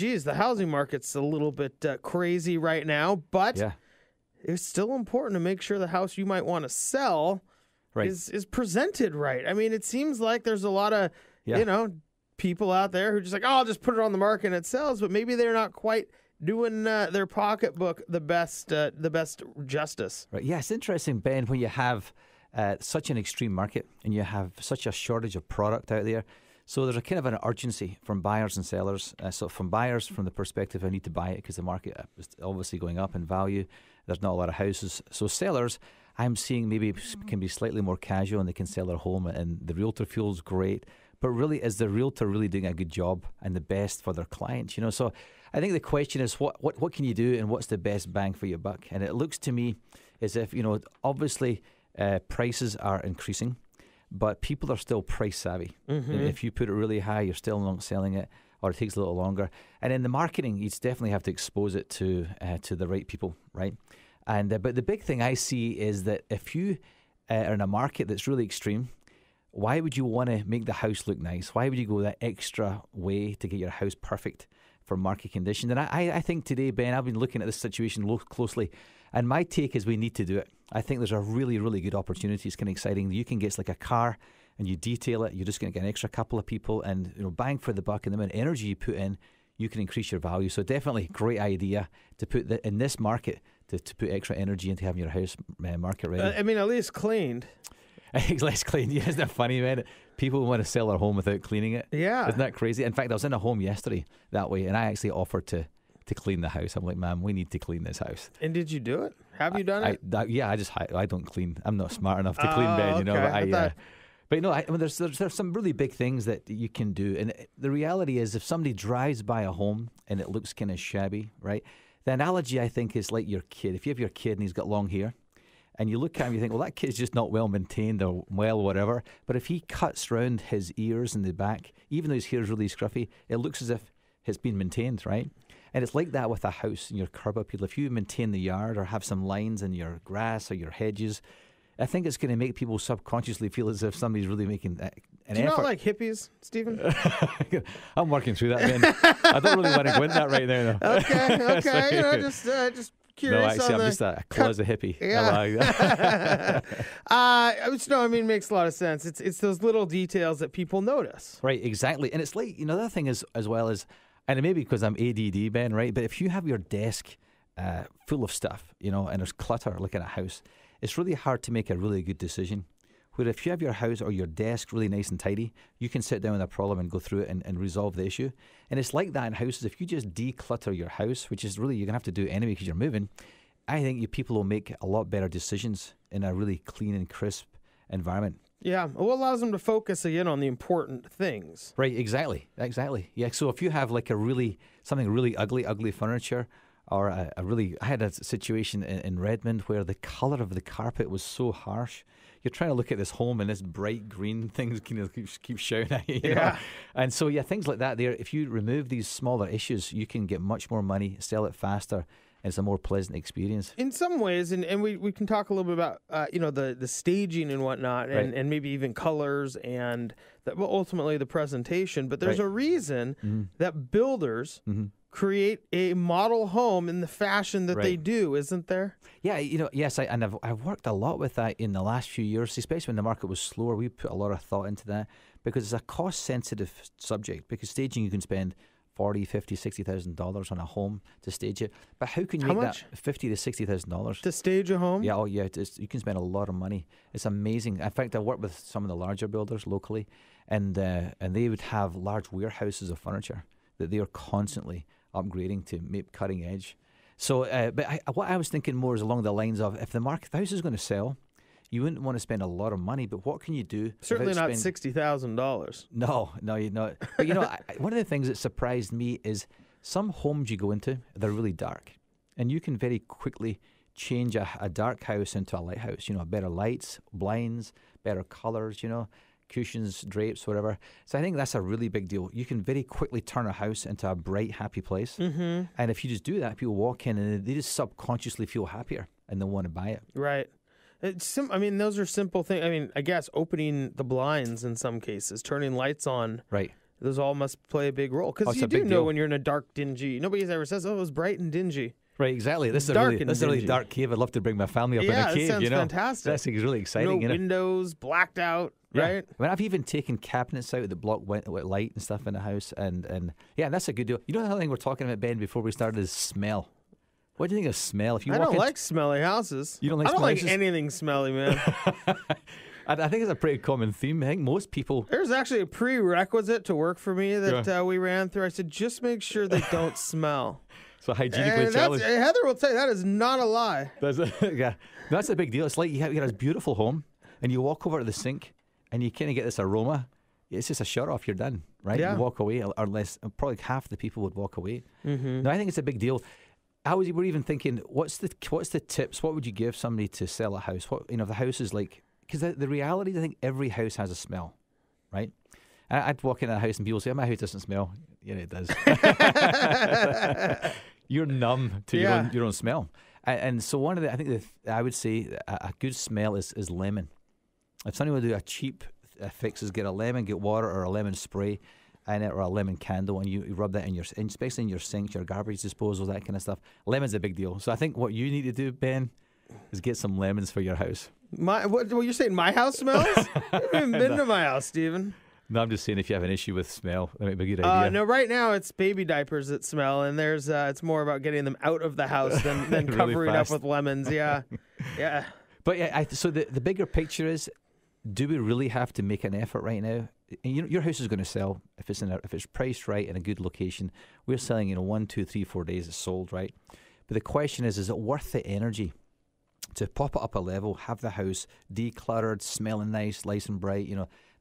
geez, the housing market's a little bit crazy right now, but it's still important to make sure the house you might want to sell is presented right. I mean, it seems like there's a lot of, people out there who are just like, I'll just put it on the market and it sells, but maybe they're not quite doing their pocketbook the best justice. Right. Yeah, it's interesting, Ben, when you have such an extreme market and you have such a shortage of product out there. So there's a kind of an urgency from buyers and sellers. So from buyers, from the perspective, I need to buy it because the market is obviously going up in value. There's not a lot of houses. So sellers, I'm seeing maybe can be slightly more casual and they can sell their home and the realtor feels great. But really, is the realtor really doing a good job and the best for their clients? So I think the question is, what can you do and what's the best bang for your buck? And it looks to me as if, obviously prices are increasing, but people are still price savvy. Mm-hmm. If you put it really high, you're still not selling it, or it takes a little longer. And in the marketing, you definitely have to expose it to the right people, right? And but the big thing I see is that if you are in a market that's really extreme, why would you want to make the house look nice? Why would you go that extra way to get your house perfect for market conditions? And I think today, Ben, I've been looking at this situation closely, and my take is we need to do it. I think there's a really, really good opportunity. It's kind of exciting. You can get like a car and you detail it. You're just going to get an extra couple of people and bang for the buck. And the amount of energy you put in, you can increase your value. So definitely great idea to put in this market to put extra energy into having your house market ready. I mean, at least cleaned. Less clean. Yeah, isn't that funny, man? People want to sell their home without cleaning it. Yeah. Isn't that crazy? In fact, I was in a home yesterday that way, and I actually offered to clean the house. I'm like, ma'am, we need to clean this house. And did you do it? Have you done it? I don't clean. I'm not smart enough to clean, Ben, okay. But there's some really big things that you can do. And the reality is, if somebody drives by a home and it looks kind of shabby, right? The analogy, I think, is like your kid. If you have your kid and he's got long hair, and you look at him, you think, well, that kid's just not well maintained or whatever. But if he cuts round his ears in the back, even though his hair is really scruffy, it looks as if it's been maintained, right? And it's like that with a house and your curb appeal. If you maintain the yard or have some lines in your grass or your hedges, I think it's going to make people subconsciously feel as if somebody's really making an effort. Do you not like hippies, Stephen? I'm working through that, Ben. I don't really want to go into that right now, though. Okay. Just curious. No, actually, I'm just a closet hippie. Yeah. I like that. No, I mean, it makes a lot of sense. It's those little details that people notice. Right, exactly. And it's like, the other thing is, as well as, and maybe because I'm ADD, Ben, right? But if you have your desk full of stuff, and there's clutter like in a house, it's really hard to make a really good decision. Where if you have your house or your desk really nice and tidy, you can sit down with a problem and go through it and resolve the issue. And it's like that in houses. If you just declutter your house, which is really you're going to have to do anyway because you're moving, I think people will make a lot better decisions in a really clean and crisp environment. Yeah, well, it allows them to focus again on the important things. Right, exactly. Yeah, so if you have like something really ugly furniture, or I had a situation in Redmond where the colour of the carpet was so harsh. You're trying to look at this home and this bright green things keep shouting at you. You know? And so, things like that there, if you remove these smaller issues, you can get much more money, sell it faster, and it's a more pleasant experience. In some ways, and we can talk a little bit about, the staging and whatnot, and maybe even colors and ultimately the presentation. But there's a reason that builders create a model home in the fashion that they do, isn't there? Yeah, yes, I've worked a lot with that in the last few years, especially when the market was slower. We put a lot of thought into that because it's a cost-sensitive subject. Because staging, you can spend $40,000, $50,000, $60,000 on a home to stage it. But how can you make that $50,000 to $60,000 to stage a home? Yeah, you can spend a lot of money. It's amazing. In fact, I work with some of the larger builders locally, and they would have large warehouses of furniture that they are constantly upgrading to make cutting edge. So, what I was thinking more is along the lines of if the house is going to sell, you wouldn't want to spend a lot of money, but what can you do? Certainly not $60,000. No, you're not. But one of the things that surprised me is some homes you go into, they're really dark, and you can very quickly change a dark house into a lighthouse. Better lights, blinds, better colors. Cushions, drapes, whatever. So I think that's a really big deal. You can very quickly turn a house into a bright, happy place. Mm-hmm. And if you just do that, people walk in and they just subconsciously feel happier and they want to buy it. Right. Those are simple things. I guess opening the blinds in some cases, turning lights on. Right. those all must play a big role. Because you do know when you're in a dark, dingy. Nobody ever says, "Oh, it was bright and dingy." Right, exactly. This is a really dark cave. I'd love to bring my family up in a cave. That sounds fantastic. That's really exciting. No windows, blacked out. Right. I mean, I've even taken cabinets out that block light and stuff in the house, and that's a good deal. You know the other thing we're talking about, Ben, before we started is smell. What do you think of smell? If you I don't like smelly houses. You don't like? I don't like anything smelly, man. I think it's a pretty common theme. I think most people. There's actually a prerequisite to work for me that we ran through. I said, just make sure they don't smell. So hygienically challenged. Heather will tell you that is not a lie. That's a big deal. It's like you have this beautiful home, and you walk over to the sink, and you kind of get this aroma. It's just a shut off. You're done, right? Yeah. You walk away, or less. Probably half the people would walk away. Mm-hmm. No, I think it's a big deal. We're even thinking, what's the tips? What would you give somebody to sell a house? If the house is like, because the reality is, I think every house has a smell, right? I'd walk in a house and people say, my house doesn't smell. Yeah, it does. You're numb to your own smell. And so one of the, I would say a good smell is lemon. If somebody will do a cheap fix, is get a lemon, get water or a lemon spray or a lemon candle, and you rub that especially in your sinks, your garbage disposal, that kind of stuff. Lemon's a big deal. So I think what you need to do, Ben, is get some lemons for your house. What you're saying? My house smells? You haven't even been to my house, Stephen. No, I'm just saying if you have an issue with smell, that might be a good idea. No, right now it's baby diapers that smell, and it's more about getting them out of the house than really covering up with lemons. Yeah, yeah. But so the bigger picture is, do we really have to make an effort right now? Your house is going to sell if it's priced right in a good location. We're selling 1, 2, 3, 4 days it's sold, right? But the question is it worth the energy to pop it up a level, have the house decluttered, smelling nice and bright,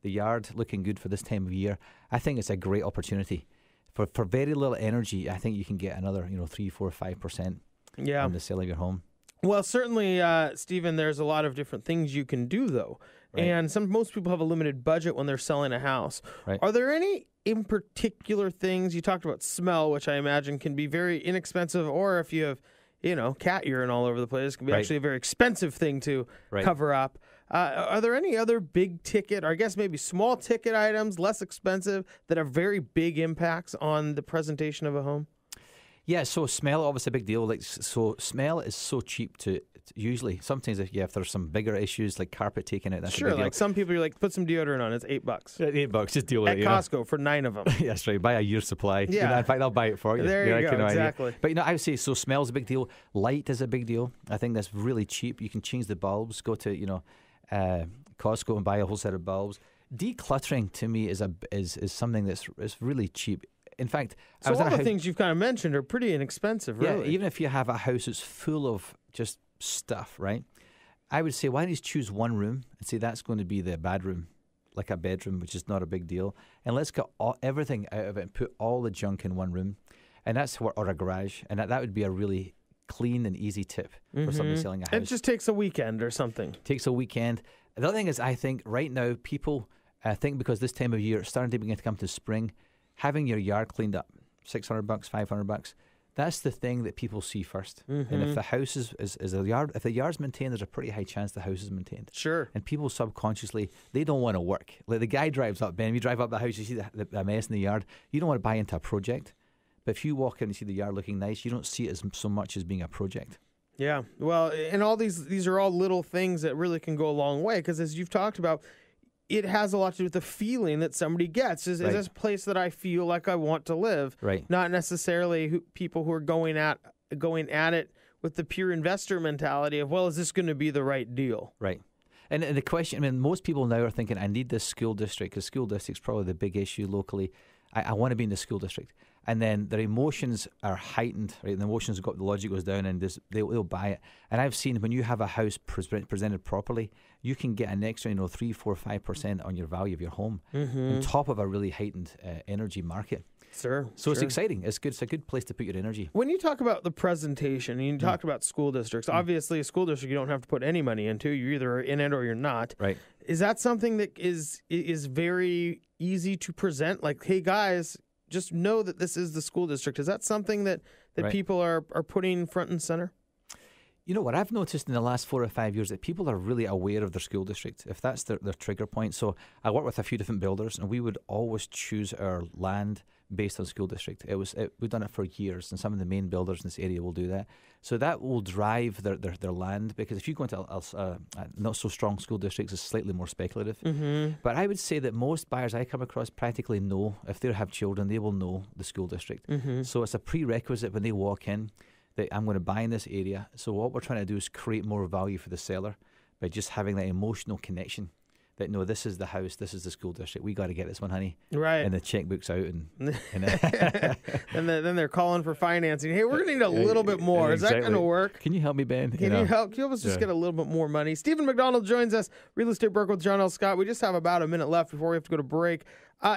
the yard looking good for this time of year? I think it's a great opportunity. For very little energy, I think you can get another 3, 4, 5% on the sale of your home. Well, certainly, Stephen, there's a lot of different things you can do, though. Right. And most people have a limited budget when they're selling a house. Right. Are there any in particular things? You talked about smell, which I imagine can be very inexpensive, or if you have cat urine all over the place, it can be actually a very expensive thing to cover up. Are there any other big ticket, or I guess maybe small ticket items, less expensive, that have very big impacts on the presentation of a home? Yeah, so smell, obviously a big deal. So smell is so cheap to usually. Sometimes if there's some bigger issues like carpet taking out, that's a big deal. Like some people are like, put some deodorant on, it's $8. $8, just deal with it. At Costco for 9 of them. That's right, buy a year's supply. Yeah. In fact, I'll buy it for you. There you go, exactly. But I would say, so smell's a big deal. Light is a big deal. I think that's really cheap. You can change the bulbs, go to, Costco and buy a whole set of bulbs. Decluttering to me is something that's really cheap. In fact, all the things you've kind of mentioned are pretty inexpensive, really. Yeah, even if you have a house that's full of just stuff, right? I would say, why don't you choose one room and say that's going to be the bad room, like a bedroom, which is not a big deal, and let's get everything out of it and put all the junk in one room, and or a garage, and that would be a really clean and easy tip for somebody selling a house. It just takes a weekend or something. Takes a weekend. The other thing is, I think right now people think because this time of year it's starting to begin to come to spring. Having your yard cleaned up, $600, $500, that's the thing that people see first. And if the house is a yard, if the yard's maintained, there's a pretty high chance the house is maintained. Sure. And people subconsciously, they don't want to work. Like the guy drives up, Ben, you drive up the house, you see the mess in the yard. You don't want to buy into a project. But if you walk in and see the yard looking nice, you don't see it so much as being a project. Yeah. Well, and all these are all little things that really can go a long way because as you've talked about, it has a lot to do with the feeling that somebody gets. Is this a place that I feel like I want to live? Right. Not necessarily people who are going at it with the pure investor mentality of, well, is this going to be the right deal? Right. And the question, most people now are thinking, I need this school district because school district's probably the big issue locally. I want to be in the school district. And then their emotions are heightened, right? The emotions the logic goes down, and they'll buy it. And I've seen when you have a house presented properly, you can get an extra, 3, 4, 5% on your value of your home, on top of a really heightened energy market. Sure. So it's exciting. It's good. It's a good place to put your energy. When you talk about the presentation, and you talk about school districts, obviously a school district you don't have to put any money into. You either are in it or you're not. Right. Is that something that is very easy to present? Like, hey guys, just know that this is the school district. Is that something that people are putting front and center? You know what I've noticed in the last 4 or 5 years, that people are really aware of their school district, if that's their trigger point. So I work with a few different builders, and we would always choose our land based on school district. We've done it for years, and some of the main builders in this area will do that. So that will drive their land, because if you go into a not so strong school districts, it's slightly more speculative. Mm-hmm. But I would say that most buyers I come across practically know, if they have children, they will know the school district. Mm-hmm. So it's a prerequisite when they walk in that I'm going to buy in this area. So what we're trying to do is create more value for the seller by just having that emotional connection that, no, this is the house, this is the school district, we got to get this one, honey. Right. And the checkbook's out. And then they're calling for financing. Hey, we're going to need a little bit more. Exactly. Is that going to work? Can you help me, Ben? Can you help? Can us just get a little bit more money? Stephen Macdonald joins us, Real Estate Broker with John L. Scott. We just have about a minute left before we have to go to break.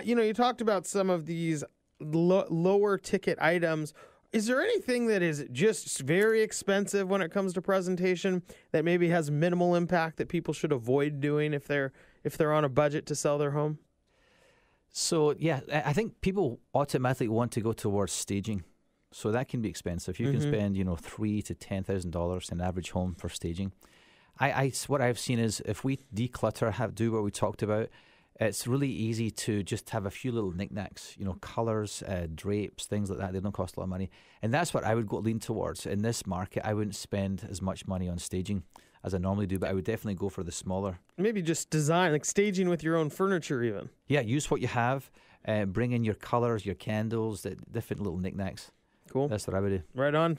You talked about some of these lower ticket items. Is there anything that is just very expensive when it comes to presentation that maybe has minimal impact that people should avoid doing if they're on a budget to sell their home? So, yeah, I think people automatically want to go towards staging. So that can be expensive. You can spend, $3,000 to $10,000 in an average home for staging. What I've seen is if we declutter, do what we talked about, it's really easy to just have a few little knickknacks, colours, drapes, things like that. They don't cost a lot of money. And that's what I would lean towards. In this market, I wouldn't spend as much money on staging as I normally do, but I would definitely go for the smaller. Maybe just design, like staging with your own furniture even. Yeah, use what you have. Bring in your colours, your candles, different little knickknacks. Cool. That's what I would do. Right on.